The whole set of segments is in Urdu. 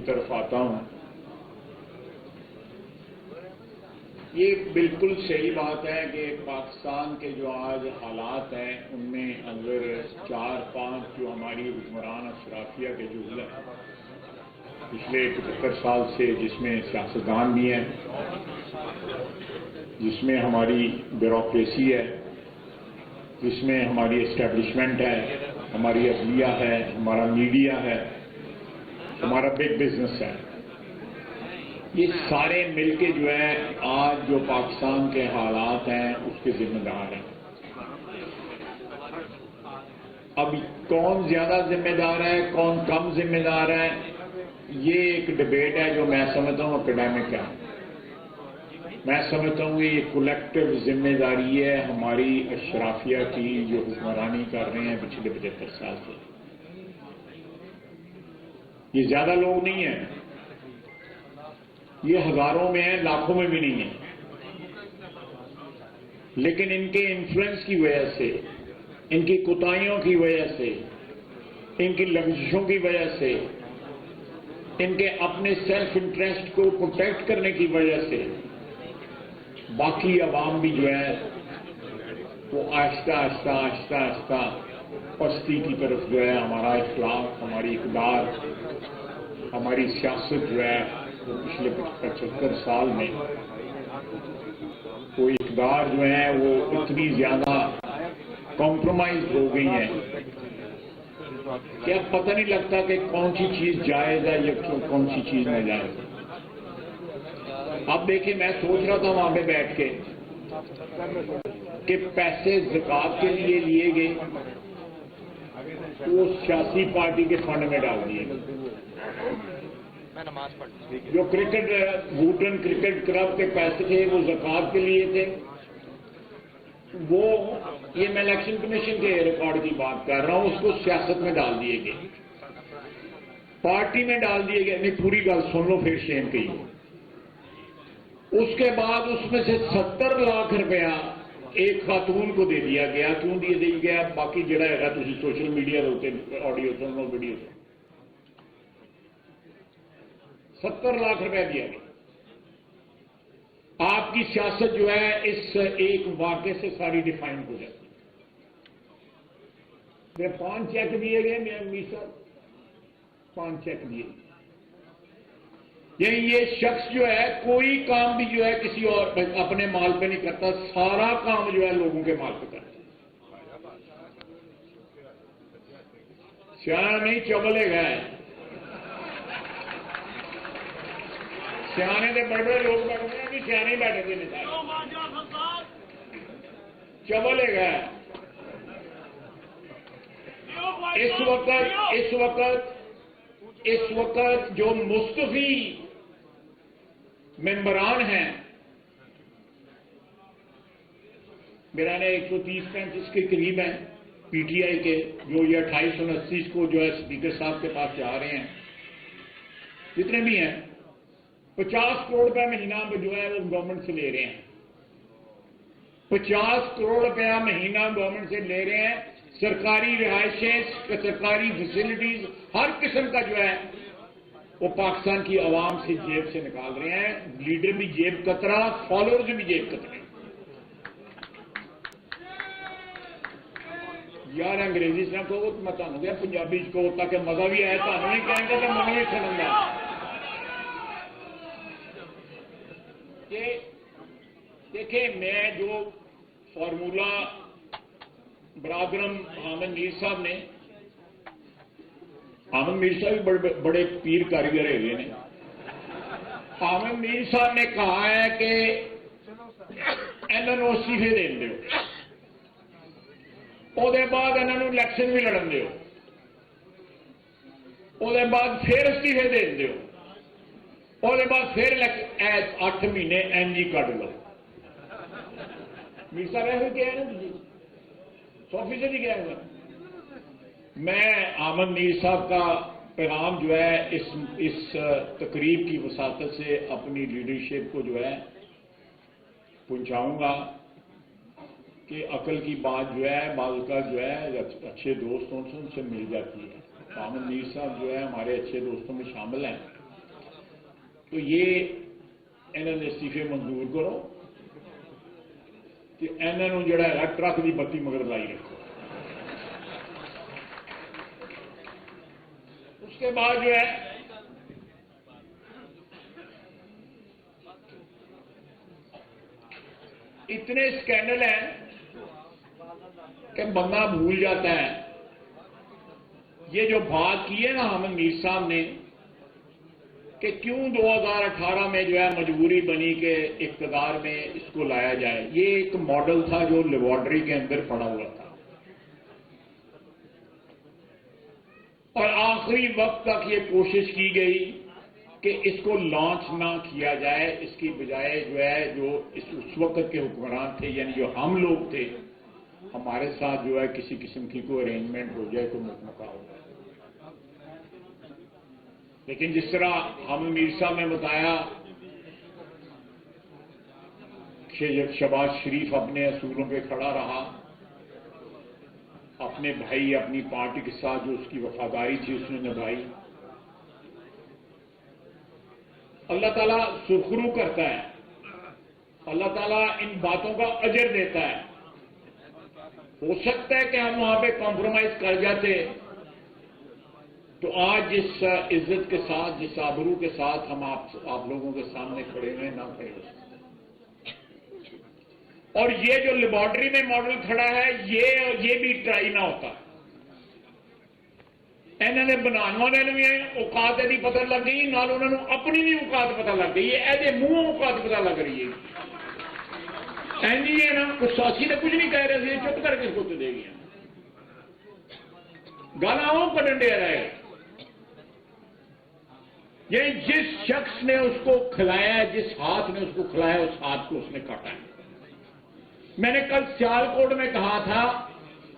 کی طرف آتا ہوں. یہ بالکل صحیح بات ہے کہ پاکستان کے جو آج حالات ہیں ان میں اگر 4-5 جو ہماری حکمران اشرافیہ کے جزو ہیں پچھلے 75 سال سے، جس میں سیاستدان بھی ہیں، جس میں ہماری بیوروکریسی ہے، جس میں ہماری اسٹیبلشمنٹ ہے، ہماری عدلیہ ہے، ہمارا میڈیا ہے، ہمارا بگ بزنس ہے، یہ سارے مل کے جو ہے آج جو پاکستان کے حالات ہیں اس کے ذمہ دار ہیں. اب کون زیادہ ذمہ دار ہے، کون کم ذمہ دار ہے، یہ ایک ڈبیٹ ہے جو میں سمجھتا ہوں اکیڈیمک ہے. میں سمجھتا ہوں یہ کولیکٹیو ذمہ داری ہے ہماری اشرافیہ کی جو حکمرانی کر رہے ہیں پچھلے 75 سال سے. یہ زیادہ لوگ نہیں ہیں، یہ ہزاروں میں ہیں، لاکھوں میں بھی نہیں ہیں، لیکن ان کے انفلوئنس کی وجہ سے، ان کی کوتاہیوں کی وجہ سے، ان کی لغزشوں کی وجہ سے، ان کے اپنے سیلف انٹرسٹ کو پروٹیکٹ کرنے کی وجہ سے باقی عوام بھی جو ہے وہ آہستہ آہستہ آہستہ آہستہ پستی کی طرف جو ہے ہمارا اخلاق، ہماری اقدار، ہماری سیاست جو ہے وہ پچھلے 75 سال میں وہ اقدار جو ہیں وہ اتنی زیادہ کمپرومائز ہو گئی ہیں کہ اب پتہ نہیں لگتا کہ کون سی چیز جائز ہے یا کون سی چیز ناجائز ہے. اب دیکھیں، میں سوچ رہا تھا وہاں پہ بیٹھ کے کہ پیسے زکوٰۃ کے لیے لیے گئے وہ سیاسی پارٹی کے فنڈ میں ڈال دیے گئے. جو کرکٹ بوٹن کرکٹ کلب کے پیسے تھے وہ زکوٰۃ کے لیے تھے، وہ یہ میں الیکشن کمیشن کے ریکارڈ کی بات کر رہا ہوں، اس کو سیاست میں ڈال دیے گئے، پارٹی میں ڈال دیے گئے. نہیں، پوری گل سن لو پھر شیم کی. اس کے بعد اس میں سے 70 لاکھ روپیہ ایک خاتون کو دے دیا گیا. کیوں دیا گیا؟ باقی جڑا ہے تھی سوشل میڈیا ہوتے آڈیو سن لو، ویڈیو سن. 70 لاکھ روپیہ دیا گیا. آپ کی سیاست جو ہے اس ایک واقعے سے ساری ڈیفائن ہو جاتی ہے. 5 چیک دیے گئے میر صاحب، 5 چیک دیے. یعنی یہ شخص جو ہے کوئی کام بھی جو ہے کسی اور اپنے مال پہ نہیں کرتا، سارا کام جو ہے لوگوں کے مال پہ کرتا ہے. سیاح نہیں چبلے گئے، سیانے کے بڑے بڑے لوگ بیٹھتے ہیں کہ سیانے بیٹھے تھے نہیں چبلے گئے. اس وقت جو مستفی ممبران ہیں، میرا نے 130-135 کے قریب ہیں پی ٹی آئی کے، جو یہ 2829 کو جو ہے اسپیکر صاحب کے پاس جا رہے ہیں، جتنے بھی ہیں 50 کروڑ روپے مہینہ جو ہے وہ گورنمنٹ سے لے رہے ہیں. 50 کروڑ روپیہ مہینہ گورنمنٹ سے لے رہے ہیں. سرکاری رہائشیں، سرکاری فیسلٹیز، ہر قسم کا جو ہے وہ پاکستان کی عوام سے جیب سے نکال رہے ہیں. لیڈر بھی جیب کترا، فالوورز بھی جیب کترے. یار انگریزی سے کہو تو میں تمہیں گیا پنجابی کہو تاکہ مزہ بھی آئے. تمہیں نہیں کہیں گے تو من بھی سمجھ کہ دیکھیں میں جو فارمولہ برادرم حامد میر صاحب نے، حامد میر صاحب بھی بڑے پیر کاریگر ہوئے ہیں. حامد میر صاحب نے کہا ہے کہ انہوں استعفے دین دیو، وہ بعد انہوں الیکشن بھی لڑن دیو، وہ بعد پھر استعفے دین دیو، وہ بعد پھر 8 مہینے این جی کٹ لو. میر صاحب ایسے کیا ہے نا جی 100% ہی کیا ہے. میں حامد میر صاحب کا پیغام جو ہے اس تقریب کی وساطت سے اپنی لیڈرشپ کو جو ہے پہنچاؤں گا کہ عقل کی بات جو ہے بعض کا جو ہے اچھے دوستوں سے ان سے مل جاتی ہے. حامد میر صاحب جو ہے ہمارے اچھے دوستوں میں شامل ہیں. تو یہ انہوں نے استعفے منظور کرو کہ انہوں جڑا ہے ٹرک کی بتی مگر لائی رکھو. اس کے بعد جو ہے اتنے اسکینڈل ہیں کہ بندہ بھول جاتا ہے. یہ جو بات کی ہے نا حامد میر صاحب نے کہ کیوں 2018 میں جو ہے مجبوری بنی کہ اقتدار میں اس کو لایا جائے، یہ ایک ماڈل تھا جو لیبارٹری کے اندر پڑا ہوا تھا، اور آخری وقت تک یہ کوشش کی گئی کہ اس کو لانچ نہ کیا جائے. اس کی بجائے جو ہے جو اس وقت کے حکمران تھے، یعنی جو ہم لوگ تھے، ہمارے ساتھ جو ہے کسی قسم کی کوئی ارینجمنٹ ہو جائے، کوئی مکمل ہو جائے. لیکن جس طرح حامد میر صاحب نے بتایا کہ شہباز شریف اپنے اصولوں پہ کھڑا رہا، اپنے بھائی اپنی پارٹی کے ساتھ جو اس کی وفاداری تھی اس نے نبھائی. اللہ تعالیٰ سرخرو کرتا ہے، اللہ تعالیٰ ان باتوں کا اجر دیتا ہے. ہو سکتا ہے کہ ہم وہاں پہ کمپرومائز کر جاتے تو آج جس عزت کے ساتھ، جس آبرو کے ساتھ ہم آپ لوگوں کے سامنے کھڑے ہوئے نہ کھڑے ہو سکتے. اور یہ جو لیبارٹری میں ماڈل کھڑا ہے یہ بھی ٹرائی نہ ہوتا. انہوں نے بنانا بھی اوقات یعنی پتہ لگ گئی، نال انہوں نے اپنی بھی اوقات پتہ لگ گئی. یہ ایسے منہ اوقات پتہ لگ رہی ہے. اینی ہے نا کچھ ساسی نے کچھ نہیں کہہ رہے تھے، چپ کر کے اس کو تو دے گیا گانا وہ کڈن دے رہا ہے. یہ جس شخص نے اس کو کھلایا، جس ہاتھ نے اس کو کھلایا، اس ہاتھ کو اس نے کاٹا ہے. میں نے کل سیالکوٹ میں کہا تھا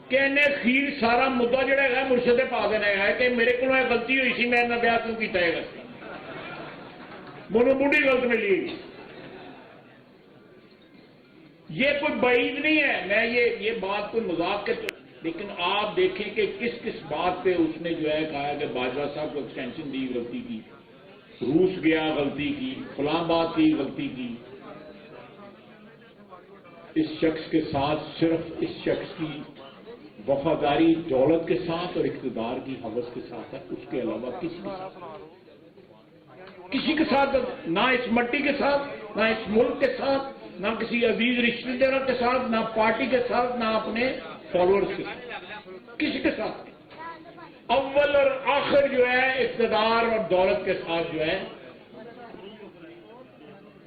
کہ انہیں خیر سارا مدعا جڑا ہے مرشد پا دینا ہے کہ میرے کو غلطی ہوئی سی، میں بیاہ کیوں کیتا ہے، مجھے بوڑھی غلط ملی. یہ کوئی بعید نہیں ہے، میں یہ بات کوئی مذاق کے، لیکن آپ دیکھیں کہ کس کس بات پہ اس نے جو ہے کہا کہ باجوہ صاحب کو ایکسٹینشن دی غلطی کی، روس گیا غلطی کی، فلاں بات کی غلطی کی. اس شخص کے ساتھ صرف اس شخص کی وفاداری دولت کے ساتھ اور اقتدار کی حوث کے ساتھ ہے، اس کے علاوہ کسی کے ساتھ نہ اس مٹی کے ساتھ، نہ اس ملک کے ساتھ، نہ کسی عزیز رشتے داروں کے ساتھ، نہ پارٹی کے ساتھ، نہ اپنے فالوورز کے ساتھ، کسی کے ساتھ. اول اور آخر جو ہے اقتدار اور دولت کے ساتھ جو ہے.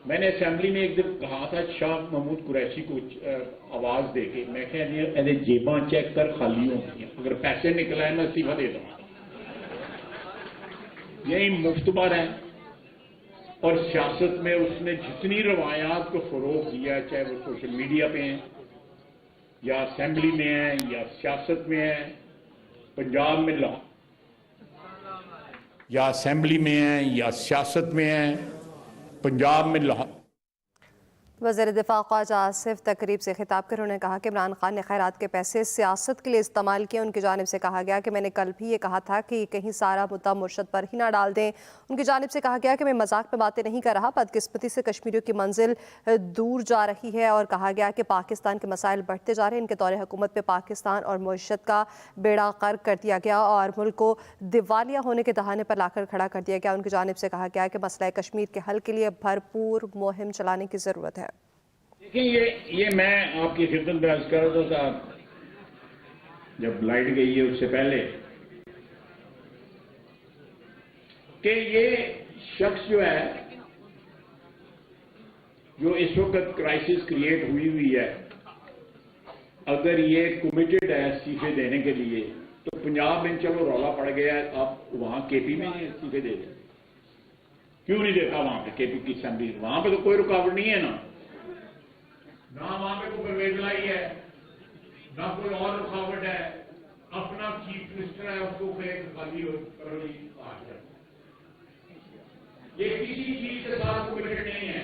میں نے اسمبلی میں ایک دن کہا تھا شاہ محمود قریشی کو آواز دے کے، میں کہ جیباں چیک کر خالی ہوتی ہیں، اگر پیسے نکل آئے میں استعفیٰ دے دوں. یہی مفتبر ہے. اور سیاست میں اس نے جتنی روایات کو فروغ دیا، چاہے وہ سوشل میڈیا پہ ہیں یا اسمبلی میں ہیں یا سیاست میں ہیں، پنجاب میں یا اسمبلی میں ہیں یا سیاست میں ہیں، پنجاب میں وزیر دفاع خواجہ آصف تقریب سے خطاب کر انہوں نے کہا کہ عمران خان نے خیرات کے پیسے سیاست کے لیے استعمال کیے. ان کی جانب سے کہا گیا کہ میں نے کل بھی یہ کہا تھا کہ کہیں سارا مدعا مرشد پر ہی نہ ڈال دیں. ان کی جانب سے کہا گیا کہ میں مذاق میں باتیں نہیں کر رہا، بدقسمتی سے کشمیریوں کی منزل دور جا رہی ہے. اور کہا گیا کہ پاکستان کے مسائل بڑھتے جا رہے ہیں. ان کے دور حکومت پہ پاکستان اور معیشت کا بیڑا غرق کر دیا گیا اور ملک کو دیوالیہ ہونے کے دہانے پر لا کر کھڑا کر دیا گیا. ان کی جانب سے کہا گیا کہ مسئلہ کشمیر کے حل کے لیے بھرپور مہم چلانے کی ضرورت ہے. دیکھیں یہ میں آپ کی خدمت میں عرض کر رہا تھا جب لائٹ گئی ہے اس سے پہلے کہ یہ شخص جو ہے جو اس وقت کرائسس کریٹ ہوئی ہے، اگر یہ کمیٹڈ ہے استعفے دینے کے لیے تو پنجاب میں چلو رولا پڑ گیا ہے، آپ وہاں کے پی میں استعفے دے دیں. کیوں نہیں دیتا وہاں پہ کے پی کی اسمبلی؟ وہاں پہ تو کوئی رکاوٹ نہیں ہے، نہ وہاں پہ کوئی پرویز لائی ہے، نہ کوئی اور رکاوٹ ہے. اپنا چیف منسٹر ہے، اس کو پھر خالی کرو. یہ کسی چیز کے ساتھ کمیٹڈ نہیں ہے.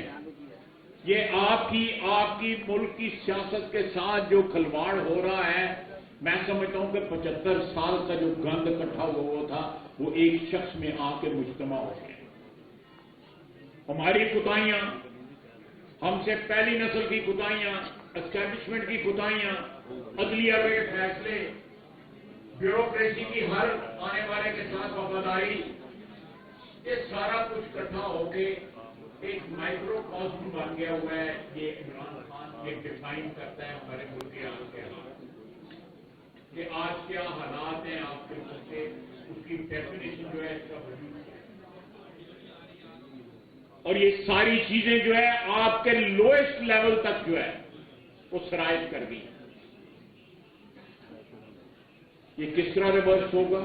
یہ آپ کی ملک کی سیاست کے ساتھ جو کھلواڑ ہو رہا ہے، میں سمجھتا ہوں کہ 75 سال کا جو گند اکٹھا ہوا تھا وہ ایک شخص میں آ کے مجتمع ہو گیا. ہماری کوتاہیاں، ہم سے پہلی نسل کی کوتاہیاں، اسٹیبلشمنٹ کی کوتاہیاں، عدلیہ کے فیصلے، بیوروکریسی کی ہر آنے والے کے ساتھ وفاداری، یہ سارا کچھ اکٹھا ہو کے ایک مائکرو کاسم بن گیا ہوا ہے. یہ عمران خان یہ ڈیفائن کرتا ہے ہمارے ملک کے آج کے حالات کہ آج کیا حالات ہیں آپ کے ملک کے، اس کی ڈیفینیشن جو ہے اس کا وجود ہے. اور یہ ساری چیزیں جو ہے آپ کے لوئسٹ لیول تک جو ہے وہ سرایت کر دی. یہ کس طرح ریورس ہوگا؟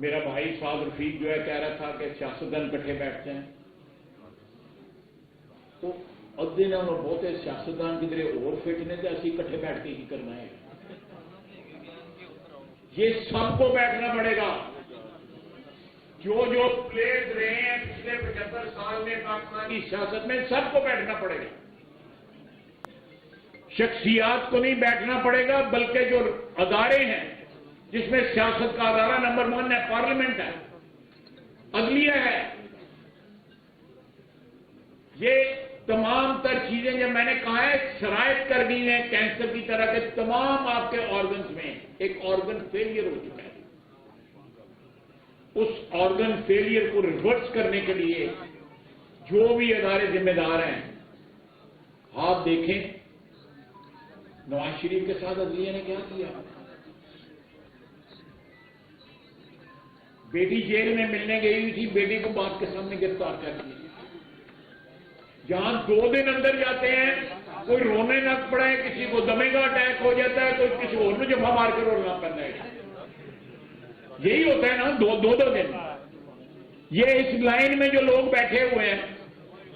میرا بھائی سعد رفیق جو ہے کہہ رہا تھا کہ سیاستدان کٹھے بیٹھتے ہیں، تو ادھے نالوں بہتے سیاستدان کدھر اور فٹ نے تو اسی کٹھے بیٹھ کے ہی کرنا ہے. یہ سب کو بیٹھنا پڑے گا. جو پلیئرز رہے ہیں پچھلے 75 سال میں پاکستانی سیاست میں، سب کو بیٹھنا پڑے گا. شخصیات کو نہیں بیٹھنا پڑے گا، بلکہ جو ادارے ہیں جس میں سیاست کا ادارہ نمبر 1 ہے، پارلیمنٹ ہے، عدلیہ ہے، یہ تمام تر چیزیں جب میں نے کہا ہے شرائط کر دی ہیں کینسر کی طرح کے تمام آپ کے آرگنز میں ایک آرگن فیلئر ہو چکا ہے. اس آرگن فیلئر کو ریورس کرنے کے لیے جو بھی ادارے ذمہ دار ہیں، آپ دیکھیں نواز شریف کے ساتھ عدلیہ نے کیا کیا. بیٹی جیل میں ملنے گئی ہوئی تھی، بیٹی کو باپ کے سامنے گرفتار کر دیا. جہاں 2 دن اندر جاتے ہیں کوئی رونے نہ پڑے، کسی کو دمے کا اٹیک ہو جاتا ہے، کوئی کسی اور میں جفا مار کے رونا پڑتا ہے. یہی ہوتا ہے نا، 2 دن. یہ اس لائن میں جو لوگ بیٹھے ہوئے ہیں،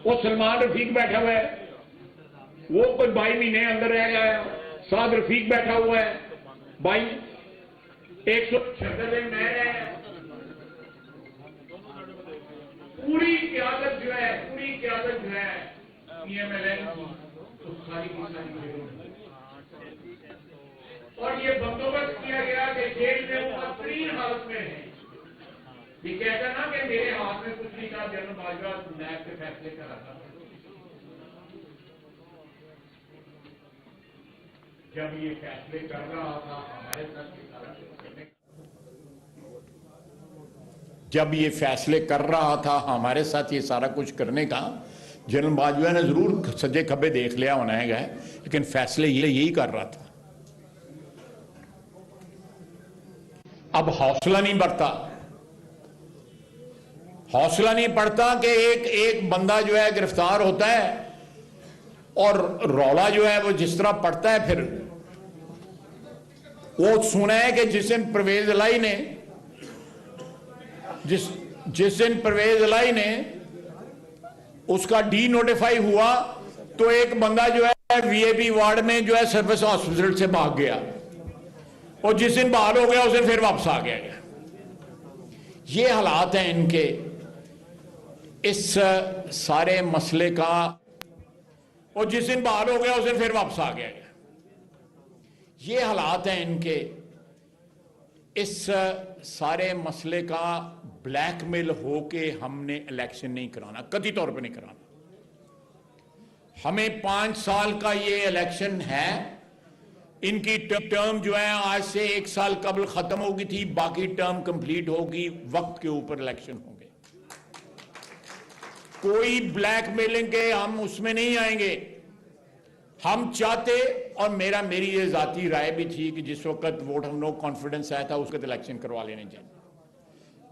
وہ سلمان رفیق بیٹھا ہوا ہے، وہ کوئی 22 مہینے اندر رہ گیا ہے. سعد رفیق بیٹھا ہوا ہے 176 دن میں رہے ہیں. پوری قیادت جو ہے پی ایم ایل این کی ساری اور یہ بندوبست کیا گیا کہ جیل میں وہ بدترین حالت میں ہے. یہ کہتا نا کہ میرے ہاتھ میں کچھ نہیں تھا، جنرل باجوہ نیب کے فیصلے کر رہا تھا. جب یہ فیصلے کر رہا تھا ہمارے ساتھ یہ سارا کچھ کرنے کا جنرل باجوہ نے ضرور سجے کھبے دیکھ لیا ہونا ہے گئے، لیکن فیصلے یہی کر رہا تھا. اب حوصلہ نہیں پڑتا کہ ایک بندہ جو ہے گرفتار ہوتا ہے اور رولا جو ہے وہ جس طرح پڑتا ہے، پھر وہ سنا ہے کہ جس دن پرویز الہی نے اس کا ڈی نوٹیفائی ہوا تو ایک بندہ جو ہے وی اے پی وارڈ میں جو ہے سروس ہاسپٹل سے بھاگ گیا، اور جس دن بحال ہو گیا اس دن پھر واپس آ گیا. یہ حالات ہیں ان کے. اس سارے مسئلے کا، اور جس دن بحال ہو گیا اس دن پھر واپس آ گیا. یہ حالات ہیں ان کے. اس سارے مسئلے کا بلیک میل ہو کے ہم نے الیکشن نہیں کرانا، قطعی طور پہ نہیں کرانا. ہمیں 5 سال کا یہ الیکشن ہے. ان کی ٹرم جو ہے آج سے 1 سال قبل ختم ہوگی تھی، باقی ٹرم کمپلیٹ ہوگی، وقت کے اوپر الیکشن ہوں گے. کوئی بلیک میلنگ کے ہم اس میں نہیں آئیں گے. ہم چاہتے، اور میری یہ ذاتی رائے بھی تھی کہ جس وقت ووٹ ہم نو کانفیڈنس آیا تھا اس وقت الیکشن کروا لینے چاہیے.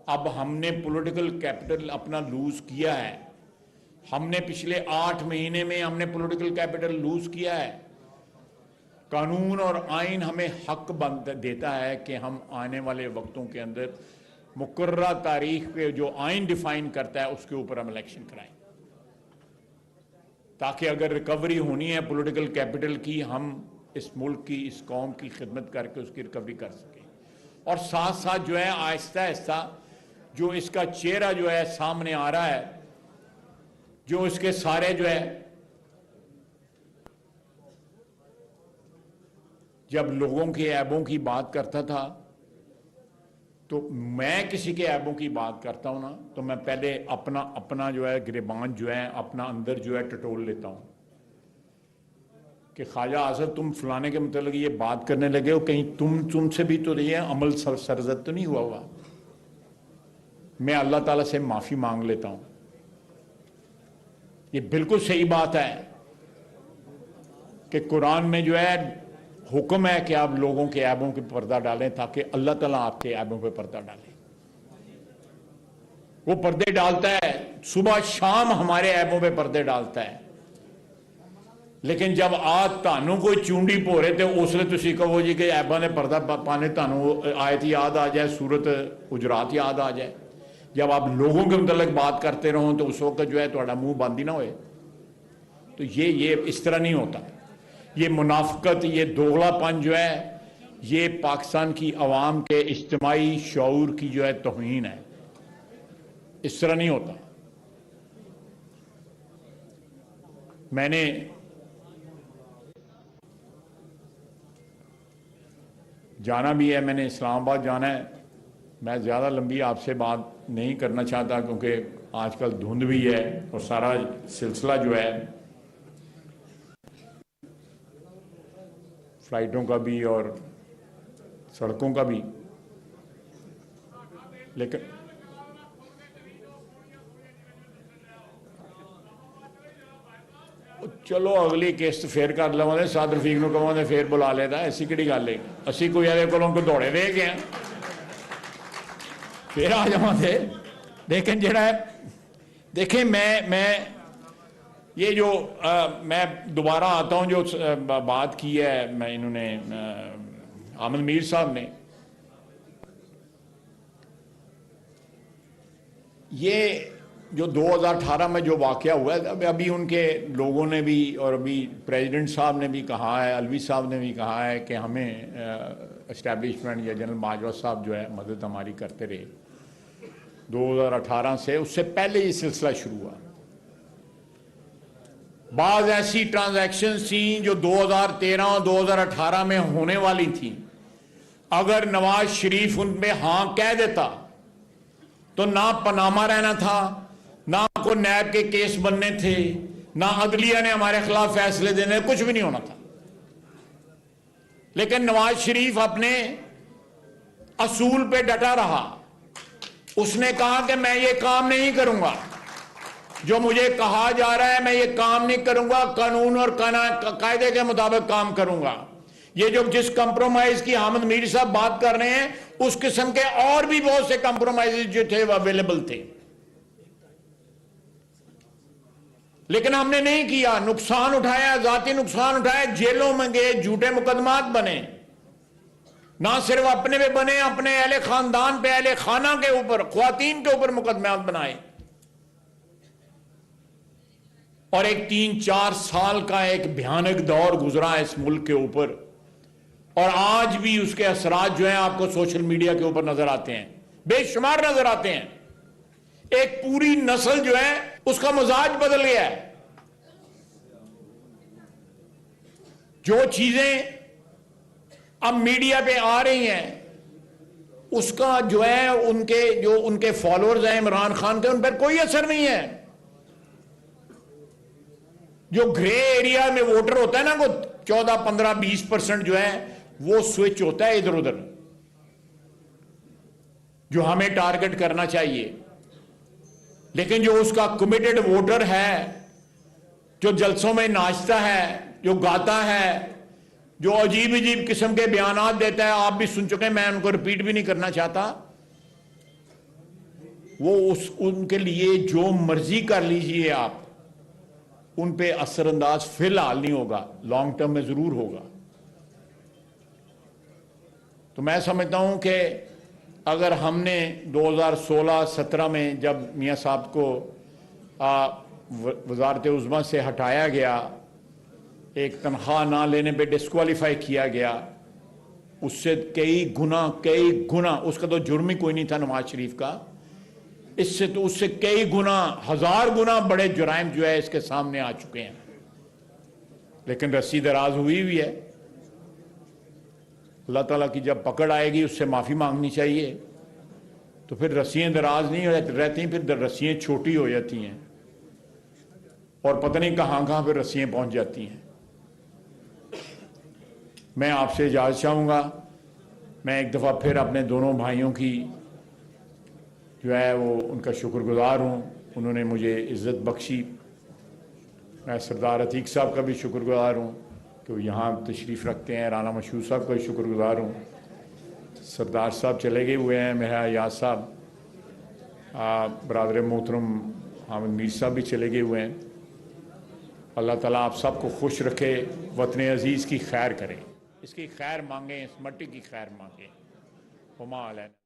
اب ہم نے پولیٹیکل کیپٹل اپنا لوز کیا ہے. ہم نے پچھلے 8 مہینے میں ہم نے پولیٹیکل کیپٹل لوز کیا ہے. قانون اور آئین ہمیں حق دیتا ہے کہ ہم آنے والے وقتوں کے اندر مقررہ تاریخ پہ جو آئین ڈیفائن کرتا ہے اس کے اوپر ہم الیکشن کرائیں، تاکہ اگر ریکوری ہونی ہے پولیٹیکل کیپٹل کی، ہم اس ملک کی، اس قوم کی خدمت کر کے اس کی ریکوری کر سکیں. اور ساتھ ساتھ جو ہے آہستہ آہستہ جو اس کا چہرہ جو ہے سامنے آ رہا ہے، جو اس کے سارے جو ہے، جب لوگوں کے عیبوں کی بات کرتا تھا تو میں کسی کے عیبوں کی بات کرتا ہوں نا تو میں پہلے اپنا جو ہے گریبان جو ہے اپنا اندر جو ہے ٹٹول لیتا ہوں کہ خواجہ آصف تم فلانے کے متعلق یہ بات کرنے لگے ہو، کہیں تم سے بھی تو نہیں ہے عمل سرزد تو نہیں ہوا میں اللہ تعالیٰ سے معافی مانگ لیتا ہوں. یہ بالکل صحیح بات ہے کہ قرآن میں جو ہے حکم ہے کہ آپ لوگوں کے عیبوں پہ پردہ ڈالیں تاکہ اللہ تعالیٰ آپ کے عیبوں پہ پردہ ڈالے. وہ پردے ڈالتا ہے، صبح شام ہمارے عیبوں پہ پردے ڈالتا ہے. لیکن جب تانوں کوئی چونڈی پورے تے اس لیے تسی کہو جی کہ عیباں نے پردہ پانے تانوں آیت یاد آ جائے، سورت حجرات یاد آ جائے. جب آپ لوگوں کے متعلق بات کرتے رہو تو اس وقت جو ہے تھوڑا منہ بند ہی نہ ہوئے. تو یہ اس طرح نہیں ہوتا. یہ منافقت، یہ دوغلا پن جو ہے یہ پاکستان کی عوام کے اجتماعی شعور کی جو ہے توہین ہے. اس طرح نہیں ہوتا. میں نے جانا بھی ہے، میں نے اسلام آباد جانا ہے. میں زیادہ لمبی آپ سے بات نہیں کرنا چاہتا کیونکہ آج کل دھند بھی ہے اور سارا سلسلہ جو ہے فلائٹوں کا بھی اور سڑکوں کا بھی. لیکن چلو اگلی قسط پھر کر لو، سعد رفیق نو کہو پھر بلا لیتا. ایسی کہڑی گل ہے؟ اسی کوئی آدھے کو دوڑے دے گئے ہیں پھر آ جاؤں تھے. لیکن جڑا ہے دیکھیں میں یہ جو میں دوبارہ آتا ہوں جو بات کی ہے میں انہوں نے احمد میر صاحب نے، یہ جو 2018 میں جو واقعہ ہوا ہے ابھی ان کے لوگوں نے بھی اور ابھی پریزیڈنٹ صاحب نے بھی کہا ہے، علوی صاحب نے بھی کہا ہے کہ ہمیں اسٹیبلشمنٹ یا جنرل ماجوہ صاحب جو ہے مدد ہماری کرتے رہے. 2018 سے اس سے پہلے یہ سلسلہ شروع ہوا. بعض ایسی ٹرانزیکشنز تھیں جو 2013 اور 2018 میں ہونے والی تھیں. اگر نواز شریف ان پہ ہاں کہہ دیتا تو نہ پاناما رہنا تھا، نہ کوئی نیب کے کیس بننے تھے، نہ عدلیہ نے ہمارے خلاف فیصلے دینے، کچھ بھی نہیں ہونا تھا. لیکن نواز شریف اپنے اصول پہ ڈٹا رہا. اس نے کہا کہ میں یہ کام نہیں کروں گا جو مجھے کہا جا رہا ہے، میں یہ کام نہیں کروں گا، قانون اور قاعدے کے مطابق کام کروں گا. یہ جو جس کمپرومائز کی احمد میر صاحب بات کر رہے ہیں اس قسم کے اور بھی بہت سے کمپرومائز جو تھے وہ اویلیبل تھے. لیکن ہم نے نہیں کیا. نقصان اٹھایا، ذاتی نقصان اٹھایا، جیلوں میں گئے، جھوٹے مقدمات بنے. نہ صرف اپنے پہ بنے، اپنے اہل خاندان پہ، اہل خانہ کے اوپر، خواتین کے اوپر مقدمات بنائے. اور ایک 3-4 سال کا ایک بھیانک دور گزرا اس ملک کے اوپر. اور آج بھی اس کے اثرات جو ہیں آپ کو سوشل میڈیا کے اوپر نظر آتے ہیں، بے شمار نظر آتے ہیں. ایک پوری نسل جو ہے اس کا مزاج بدل گیا ہے. جو چیزیں اب میڈیا پہ آ رہی ہیں اس کا جو ہے ان کے فالوورز ہیں عمران خان کے، ان پر کوئی اثر نہیں ہے. جو گرے ایریا میں ووٹر ہوتا ہے نا، وہ 14-15-20% جو ہے وہ سوئچ ہوتا ہے ادھر ادھر، جو ہمیں ٹارگٹ کرنا چاہیے. لیکن جو اس کا کمیٹڈ ووٹر ہے، جو جلسوں میں ناچتا ہے، جو گاتا ہے، جو عجیب عجیب قسم کے بیانات دیتا ہے، آپ بھی سن چکے ہیں، میں ان کو ریپیٹ بھی نہیں کرنا چاہتا. وہ ان کے لیے جو مرضی کر لیجئے آپ، ان پہ اثر انداز فی الحال نہیں ہوگا، لانگ ٹرم میں ضرور ہوگا. تو میں سمجھتا ہوں کہ اگر ہم نے 2016-17 میں جب میاں صاحب کو وزارت عظمیٰ سے ہٹایا گیا، ایک تنخواہ نہ لینے پہ ڈسکوالیفائی کیا گیا، اس سے کئی گنا اس کا تو جرم ہی کوئی نہیں تھا نواز شریف کا، اس سے کئی گنا، 1000 گنا بڑے جرائم جو ہے اس کے سامنے آ چکے ہیں. لیکن رسی دراز ہوئی ہے. اللہ تعالیٰ کی جب پکڑ آئے گی اس سے معافی مانگنی چاہیے. تو پھر رسیاں دراز نہیں رہتی، پھر رسیاں چھوٹی ہو جاتی ہیں اور پتہ نہیں کہاں کہاں پہ رسیاں پہنچ جاتی ہیں۔ میں آپ سے اجازت چاہوں گا، میں ایک دفعہ پھر اپنے دونوں بھائیوں کی جو ہے وہ ان کا شکر گزار ہوں، انہوں نے مجھے عزت بخشی۔ میں سردار عتیق صاحب کا بھی شکر گزار ہوں کہ وہ یہاں تشریف رکھتے ہیں، رانا مشہور صاحب کا بھی شکر گزار ہوں۔ سردار صاحب چلے گئے ہوئے ہیں، میرا یاد صاحب، برادر محترم حامد میر صاحب بھی چلے گئے ہوئے ہیں۔ اللہ تعالیٰ آپ سب کو خوش رکھے، وطن عزیز کی خیر کرے، اس کی خیر مانگیں، اس مٹی کی خیر مانگیں۔ وما علینا۔